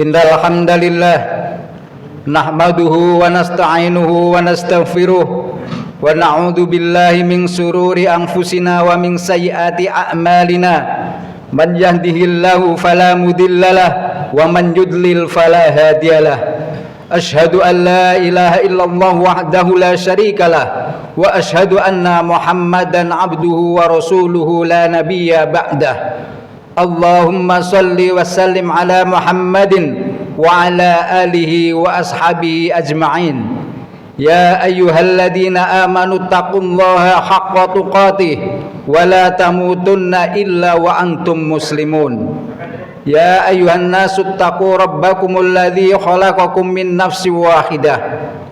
Innal hamdalillah nahmaduhu wa nasta'inuhu wa nastaghfiruh wa na'udzu billahi min sururi anfusina wa min sayyiati a'malina. Man yahdihillahu fala mudhillalah wa man yudlil fala hadiyalah. Ashhadu an la ilaha illallah wahdahu la syarikalah wa ashhadu anna Muhammadan abduhu wa rasuluhu la nabiyya ba'dah. Allahumma salli wa sallim ala Muhammadin wa ala alihi wa ashabihi ajma'in. Ya ayyuhalladzina amanu taqullaha haqqa tuqatih wa la tamutunna illa wa antum muslimun. Ya ayyuhan nasu taqu rabbakumul ladzi khalaqakum min nafsin wahidah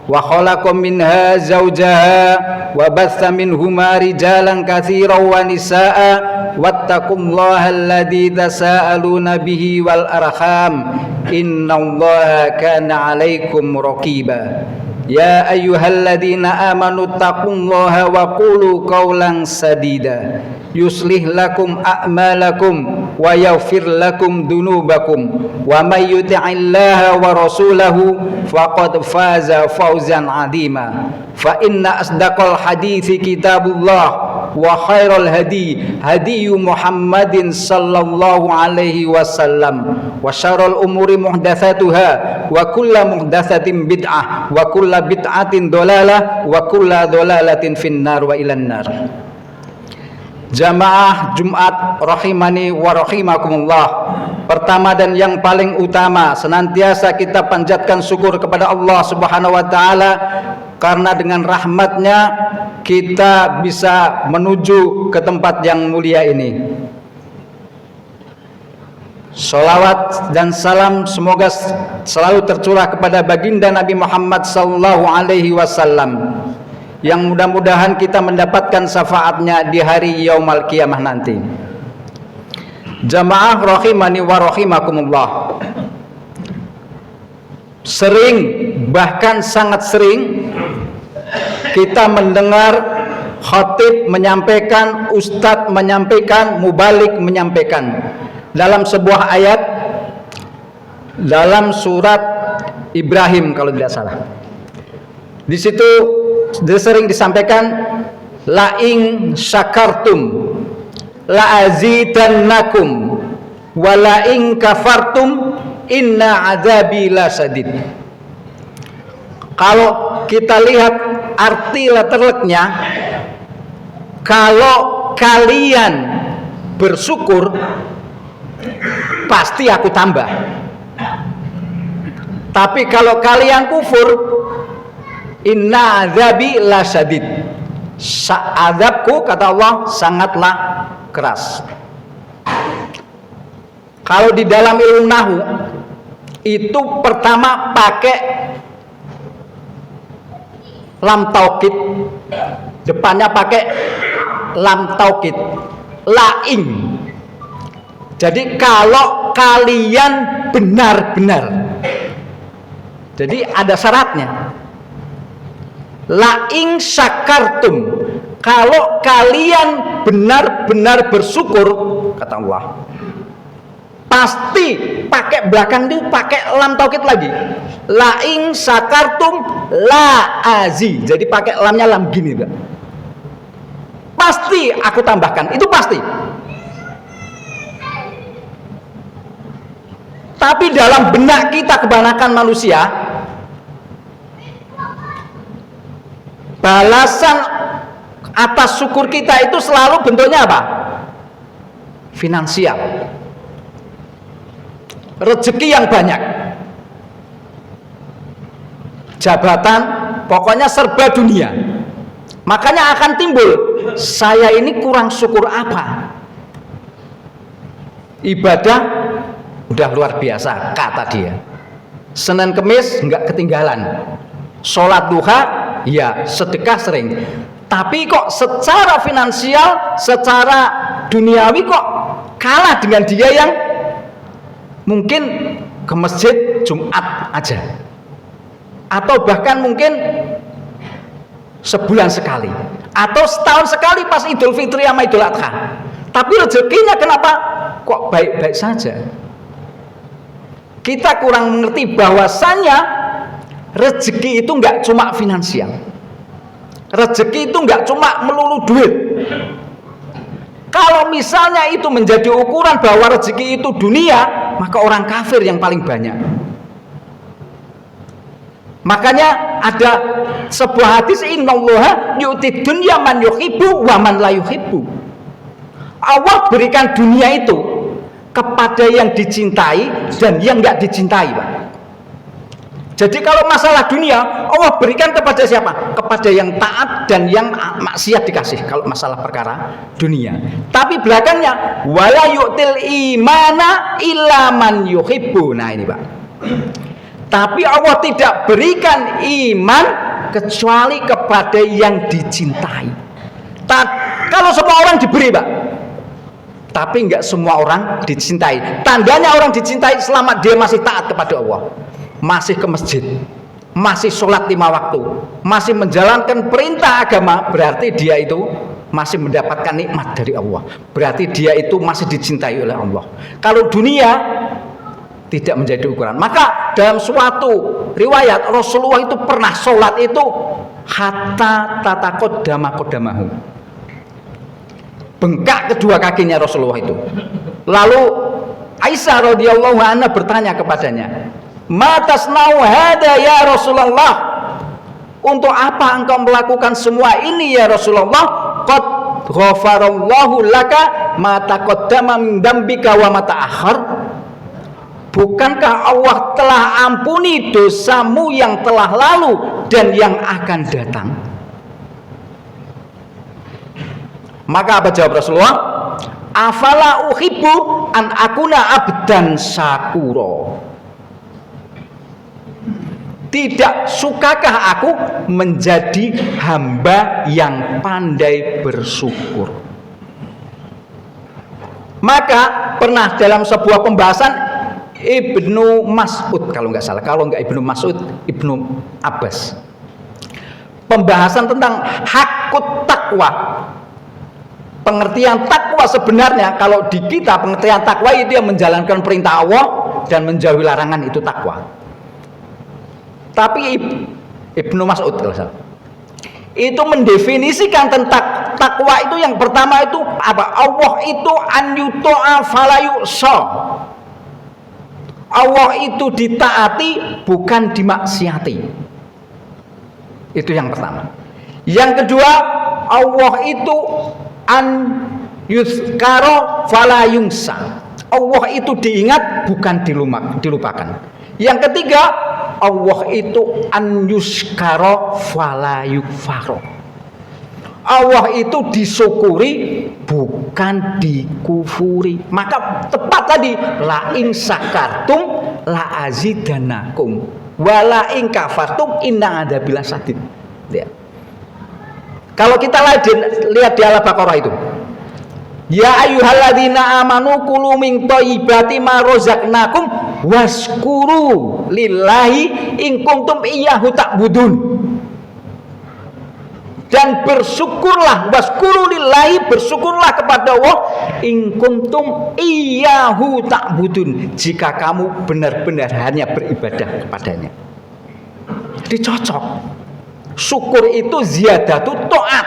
wa khalaqa minha zawjaha wa batha minhuma rijalan katsiran wa nisaa'a wattaqullaha alladzi tasaaluna bihi wal arham innallaha kana 'alaikum raqiba. Ya ayyuhalladzina amanu taqullaha wa qulu qawlan sadida yuslih lakum a'malakum wa yaghfir lakum dunubakum wa may yuti'illaha wa rasulahu faqad faza fawzan 'azima. Fa inna asdaqal hadithi kitabullah wa khairal hadi hadiyu Muhammadin sallallahu alaihi wasallam wa syarrul umuri muhdatsatuha wa kullu muhdatsatin bid'ah wa kullu bid'atin dhalalah wa kullu dhalalatin finnar wa ilan nar. Jamaah Jumat rahimani wa rahimakumullah. Pertama dan yang paling utama, senantiasa kita panjatkan syukur kepada Allah Subhanahu wa taala karena dengan rahmatnya kita bisa menuju ke tempat yang mulia ini. Salawat dan salam semoga selalu tercurah kepada baginda Nabi Muhammad sallallahu alaihi wasallam yang mudah-mudahan kita mendapatkan syafaatnya di hari yaumul qiyamah nanti. Jamaah rahimani wa rahimakumullah. Sering, bahkan sangat sering kita mendengar khatib menyampaikan, ustadz menyampaikan, mubalik menyampaikan dalam sebuah ayat dalam surat Ibrahim kalau tidak salah. Di situ sering disampaikan la in syakartum la azidannakum wa la in kafartum inna azabi lasadid. Kalau kita lihat arti letterleknya, kalau kalian bersyukur pasti aku tambah. Tapi kalau kalian kufur, inna azabi lasadid. Azabku kata Allah sangatlah keras. Kalau di dalam ilmu nahwu itu pertama pakai lam taukid, depannya pakai lam taukid, laing. Jadi kalau kalian benar-benar, jadi ada syaratnya. La in syakartum, kalau kalian benar-benar bersyukur kata Allah, pasti pakai belakang itu pakai lam taukid lagi. La in syakartum la azi, jadi pakai lamnya lam gini enggak? Pasti aku tambahkan, itu pasti. Tapi dalam benak kita kebanyakan manusia, balasan atas syukur kita itu selalu bentuknya apa? Finansial, rezeki yang banyak, jabatan, pokoknya serba dunia. Makanya akan timbul, saya ini kurang syukur apa? Ibadah udah luar biasa kata dia, Senin Kemis nggak ketinggalan, sholat duha ya, sedekah sering. Tapi kok secara finansial, secara duniawi kok kalah dengan dia yang mungkin ke masjid Jumat aja, atau bahkan mungkin sebulan sekali, atau setahun sekali pas Idul Fitri sama Idul Adha. Tapi rezekinya kenapa kok baik-baik saja? kita kurang mengerti bahwasannya rezeki itu nggak cuma finansial. Rezeki itu nggak cuma melulu duit. Kalau misalnya itu menjadi ukuran bahwa rezeki itu dunia, maka orang kafir yang paling banyak. Makanya ada sebuah hadis, innallaha yu'ti dunya man yuhibbu wa man la yuhibbu. Allah berikan dunia itu kepada yang dicintai dan yang nggak dicintai, Pak. Jadi kalau masalah dunia, Allah berikan kepada siapa? Kepada yang taat dan yang maksiat dikasih. Kalau masalah perkara dunia. Tapi belakangnya, wala yu'til imana illa man yuhibbu. Nah ini, Pak. Tapi Allah tidak berikan iman kecuali kepada yang dicintai. Kalau semua orang diberi, Pak. Tapi enggak semua orang dicintai. Tandanya orang dicintai selama dia masih taat kepada Allah. Masih ke masjid, masih sholat 5 waktu, masih menjalankan perintah agama, berarti dia itu masih mendapatkan nikmat dari Allah. Berarti dia itu masih dicintai oleh Allah. Kalau dunia tidak menjadi ukuran. Maka dalam suatu riwayat Rasulullah itu pernah sholat itu hatta tataqaddama qadamahu. Bengkak kedua kakinya Rasulullah itu. Lalu Aisyah radhiyallahu anha bertanya kepadanya, "Ma tasna'u hada ya Rasulullah?" Untuk apa engkau melakukan semua ini ya Rasulullah? Qad ghafarallahu laka ma taqaddama min dzambika wa ma ta'akhkhar. Bukankah Allah telah ampuni dosamu yang telah lalu dan yang akan datang? Maka apa jawab Rasulullah? Afala uhibbu an akuna abdan syakura. Tidak sukakah aku menjadi hamba yang pandai bersyukur? Maka pernah dalam sebuah pembahasan Ibnu Mas'ud, kalau nggak salah, kalau nggak Ibnu Mas'ud, Ibnu Abbas, pembahasan tentang hakut takwa. Pengertian takwa sebenarnya, kalau di kita pengertian takwa itu yang menjalankan perintah Allah dan menjauhi larangan, itu takwa. Tapi Ibnu Mas'ud kalau salah, itu mendefinisikan tentang takwa itu yang pertama itu apa? Allah itu an yuto'a fala yu'sa. Allah itu ditaati bukan dimaksiati. Itu yang pertama. Yang kedua, Allah itu an yuzkara fala yunsa. Allah itu diingat bukan dilupakan. Yang ketiga, Allah itu an yuskara fala yukfaro. Allah itu disyukuri bukan dikufuri. Maka tepat tadi, la in syakartum la azidanakum wa la in kafartum inna adzabil syadid. Lihat. Kalau kita lihat di Al-Baqarah itu, ya ayyuhalladzina amanu kulu min thayyibati ma razaqnakum waskuru lillahi in kuntum iyyahu ta'budun. Dan bersyukurlah, waskuru lillahi, bersyukurlah kepada Allah, in kuntum iyyahu ta'budun, jika kamu benar-benar hanya beribadah kepadanya. Jadi cocok. Syukur itu ziyadatu ta'at.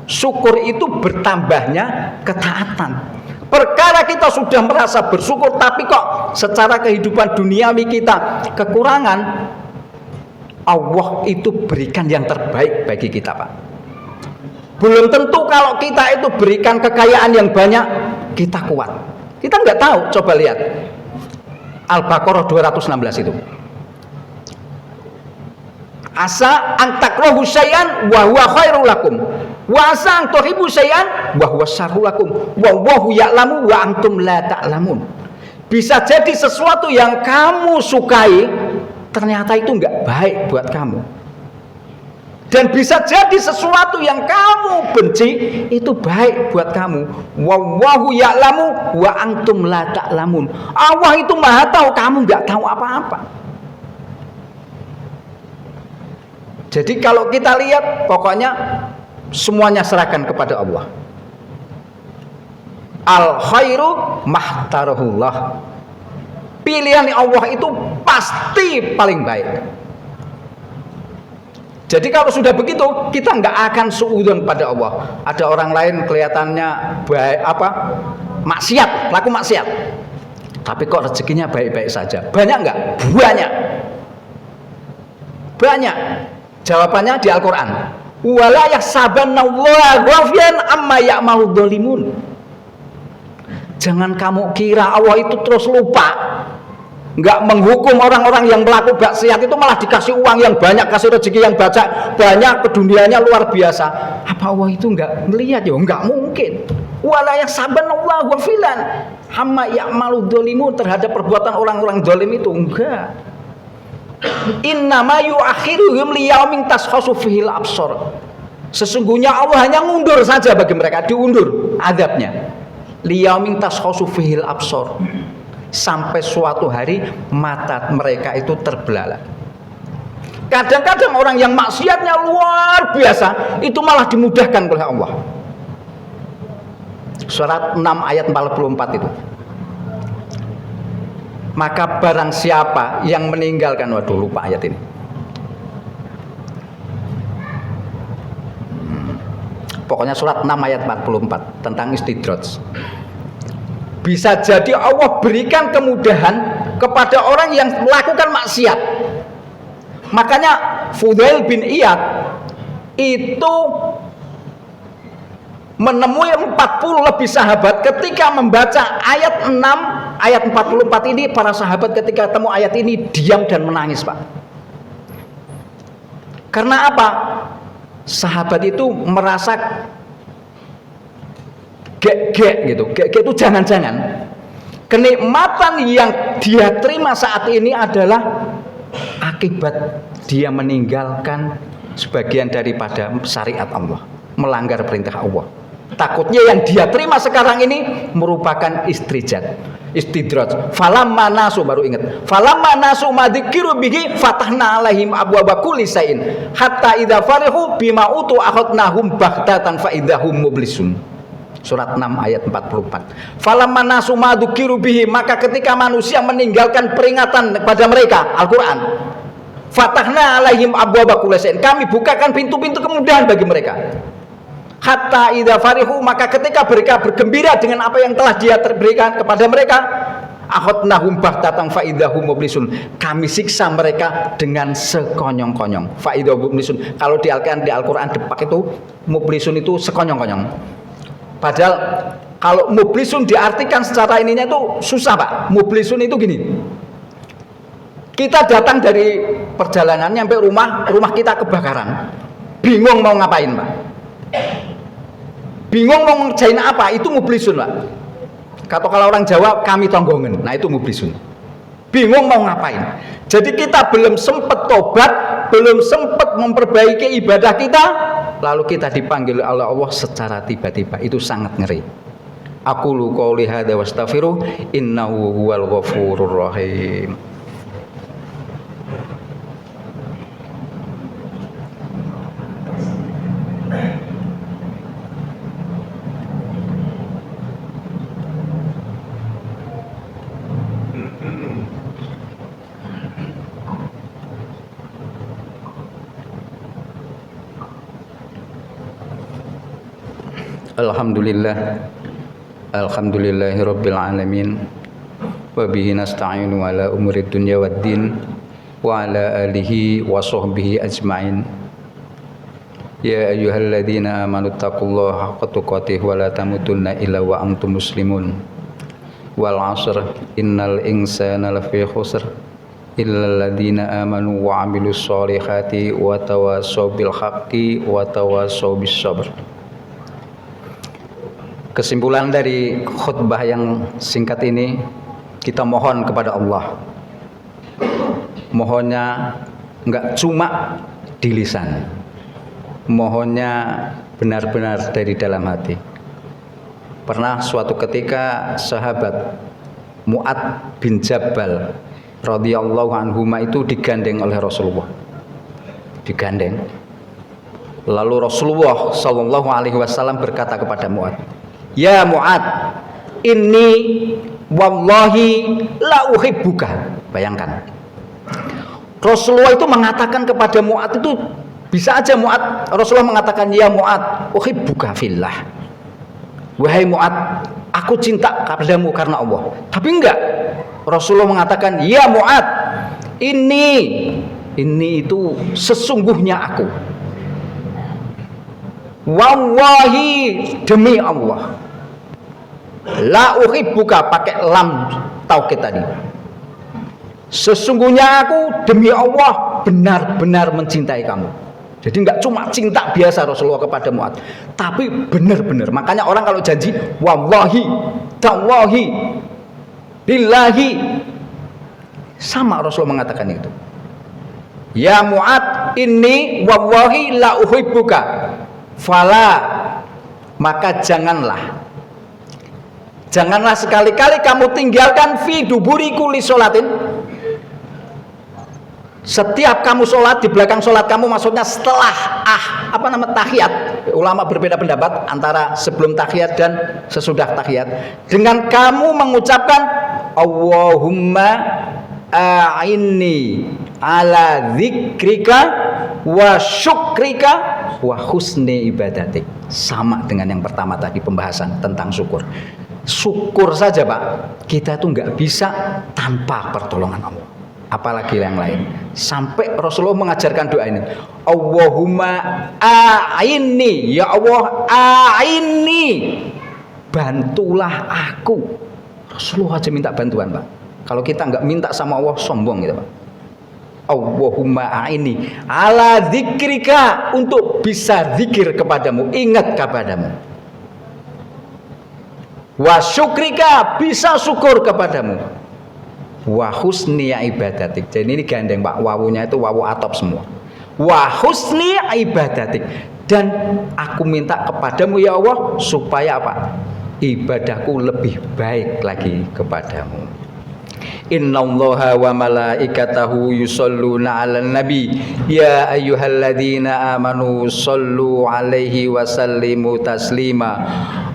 Syukur itu bertambahnya ketaatan. Perkara kita sudah merasa bersyukur, tapi kok secara kehidupan duniawi kita kekurangan, Allah itu berikan yang terbaik bagi kita, Pak. Belum tentu kalau kita itu berikan kekayaan yang banyak, kita kuat. Kita nggak tahu, coba lihat Al-Baqarah 216 itu. Asa an takrahu syai'an wa huwa khairul lakum wa asa an tuhibbu syai'an wa huwa syarrul lakum wallahu ya'lamu wa antum la ta'lamun. Bisa jadi sesuatu yang kamu sukai ternyata itu enggak baik buat kamu, dan bisa jadi sesuatu yang kamu benci itu baik buat kamu. Wallahu ya'lamu wa antum la ta'lamun. Allah itu Maha tahu, kamu enggak tahu apa-apa. Jadi kalau kita lihat, pokoknya semuanya serahkan kepada Allah. Al khairu mahtarahullah. Pilihan Allah itu pasti paling baik. Jadi kalau sudah begitu, kita nggak akan suudzon pada Allah. Ada orang lain kelihatannya baik maksiat, pelaku maksiat, tapi kok rezekinya baik-baik saja. Banyak nggak? Banyak. Jawabannya di Al-Quran. Wala yahsabannallaha ghafilan amma ya'maludz dzalimun. Jangan kamu kira Allah itu terus lupa, nggak menghukum orang-orang yang melakukan maksiat itu, malah dikasih uang yang banyak, kasih rezeki yang banyak, keduniaannya luar biasa. Apa Allah itu nggak melihat? Ya nggak mungkin. Wala yahsabannallaha ghafilan amma ya'maludz dzalimun, terhadap perbuatan orang-orang zalim itu enggak. Innama yu'akhiruhum liyaumin tashkhasu fihil absar. Sesungguhnya Allah hanya ngundur saja bagi mereka, diundur azabnya. Liyaumin tashkhasu fihil absar, sampai suatu hari mata mereka itu terbelalak. Kadang-kadang orang yang maksiatnya luar biasa itu malah dimudahkan oleh Allah. Surat 6 ayat 44 itu. Maka barang siapa yang meninggalkan, waduh lupa ayat ini. Pokoknya surat 6 ayat 44 tentang istidraj. Bisa jadi Allah berikan kemudahan kepada orang yang melakukan maksiat. Makanya Fudail bin Iyad itu menemui 40 lebih sahabat ketika membaca ayat 6 ayat 44 ini. Para sahabat ketika ketemu ayat ini diam dan menangis, Pak. Karena apa? Sahabat itu merasa gek gitu. Gek itu jangan-jangan kenikmatan yang dia terima saat ini adalah akibat dia meninggalkan sebagian daripada syariat Allah, melanggar perintah Allah. Takutnya yang dia terima sekarang ini merupakan istidraj. Falamma nasu, baru ingat. Falamma nasu madzikiru bihi fatahna alaihim abwaaba kulli syai'in hatta idza farihu bima utu akhadnahum baghtatan fa idzahum mublisun. Surat 6 ayat 44. Falamma nasu madzikiru bihi, maka ketika manusia meninggalkan peringatan kepada mereka, Al-Qur'an, fatahna alaihim abwaaba kulli syai'in, kami bukakan pintu-pintu kemudahan bagi mereka. Hatta idza farihu, maka ketika mereka bergembira dengan apa yang telah dia berikan kepada mereka, akhadnahum baghtatan fa idzahum mublisun, kami siksa mereka dengan sekonyong-konyong. Fa idzahum mublisun, kalau di Al-Qur'an Depak itu mublisun itu sekonyong-konyong. Padahal kalau mublisun diartikan secara ininya itu susah, Pak. Mublisun itu gini. Kita datang dari perjalanan nyampe rumah kita kebakaran. Bingung mau ngapain, Pak. Bingung mau ngerjain apa, itu mublisun, Pak. Kalau orang Jawa, kami tonggongen, nah itu mublisun. Bingung mau ngapain. Jadi kita belum sempat tobat, belum sempat memperbaiki ibadah kita, lalu kita dipanggil oleh Allah secara tiba-tiba. Itu sangat ngeri. Aqulu qouli hadza wastaghfiru innahu huwal ghafurur rahim. Alhamdulillahirabbil alamin wa bihi nasta'inu ala umurid dunya waddin wa ala alihi wa sahbihi ajmain. Ya ayyuhalladzina amanu taqullaha haqqa tuqatih wa la tamutunna illa wa antum muslimun. Wal 'asr innal insana lafi khusr illal ladzina amanu wa 'amilus sholihati wa tawassaw bil haqqi wa tawassaw bis sabr. Kesimpulan dari khutbah yang singkat ini, kita mohon kepada Allah. Mohonnya enggak cuma di lisan, mohonnya benar-benar dari dalam hati. Pernah suatu ketika sahabat Mu'ad bin Jabal radhiyallahu anhuma itu digandeng oleh Rasulullah. Digandeng. Lalu Rasulullah sallallahu alaihi wasallam berkata kepada Mu'ad, "Ya Mu'ad, inni wallahi la uhibbuka. Bayangkan, Rasulullah itu mengatakan kepada Mu'adz itu, bisa aja Rasulullah mengatakan, ya Mu'adz uhibbuka fillah, wahai Mu'adz aku cinta kepadamu karena Allah. Tapi enggak, Rasulullah mengatakan, ya Mu'adz ini itu sesungguhnya aku, wallahi demi Allah, la uhibbuka pakai lam taukid tadi, sesungguhnya aku demi Allah benar-benar mencintai kamu. Jadi enggak cuma cinta biasa Rasulullah kepada Mu'adz, tapi benar-benar. Makanya orang kalau janji wallahi, tallahi, billahi, sama Rasulullah mengatakan itu. Ya Mu'adz inni wallahi la uhibbuka fala, maka janganlah sekali-kali kamu tinggalkan fi duburi kulli sholatin, setiap kamu sholat, di belakang sholat kamu, maksudnya setelah tahiyat. Ulama berbeda pendapat antara sebelum tahiyat dan sesudah tahiyat, dengan kamu mengucapkan Allahumma a'inni ala dzikrika wa syukrika wa husni ibadatik. Sama dengan yang pertama tadi, pembahasan tentang syukur. Syukur saja Pak, kita itu nggak bisa tanpa pertolongan Allah, apalagi yang lain. Sampai Rasulullah mengajarkan doa ini, Allahumma a'inni, ya Allah a'inni, bantulah aku. Rasulullah aja minta bantuan Pak. Kalau kita nggak minta sama Allah, sombong gitu Pak. Allahumma a'inni ala dzikrika, untuk bisa zikir kepadamu, ingat kepadamu, wa syukrika, bisa syukur kepadamu, wa husni ibadatik. Jadi ini gandeng Pak, wawunya itu wawu atop semua. Wa husni ibadatik, dan aku minta kepadamu ya Allah supaya apa? Ibadahku lebih baik lagi kepadamu. Innallaha wa malaikatahu yusholluna 'alan nabi ya ayyuhalladzina amanu shollu 'alaihi wa sallimu taslima.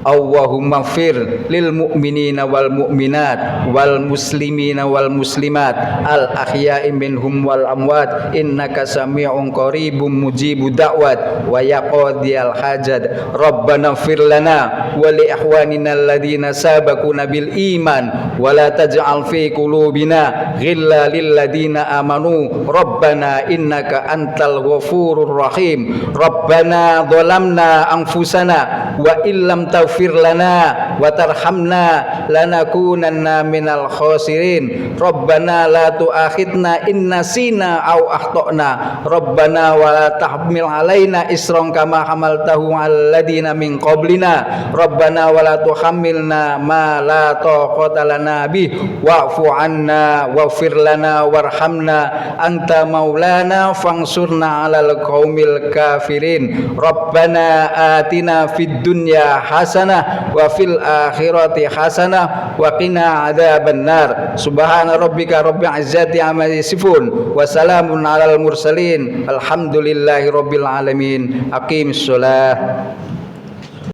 Allahumma fir lil mu'minina wal mu'minat wal muslimina wal muslimat al ahya'i minhum wal amwat innaka sami'un qaribun mujibud da'wat wa yaqdiyal hajat. Rabbana fir lana wa li ikhwanina alladhina sabaquna bil iman wa la taj'al fi qulubina ghilla lil ladzina amanu rabbana innaka antal ghafurur rahim. Rabbana dhalamna anfusana wa illam taghfir lana wa tarhamna lanakunanna minal khasirin. Rabbana la tu'akhidna in nasina aw akhtana. Rabbana wa la tahmil alaina isran kama hamaltahu 'alal ladina min qablina. Rabbana wa la tuhammilna ma la taqata lana bih wa'fu 'anna waghfir lana warhamna anta maulana fansurna 'alal qaumil kafirin. Rabbana atina fid dunya hasanah wa fil akhirati hasanah wa qina adzabannar. Subhana rabbika rabbil izzati amma yasifun wa salamun 'alal mursalin alhamdulillahi rabbil alamin. Aqimissalah.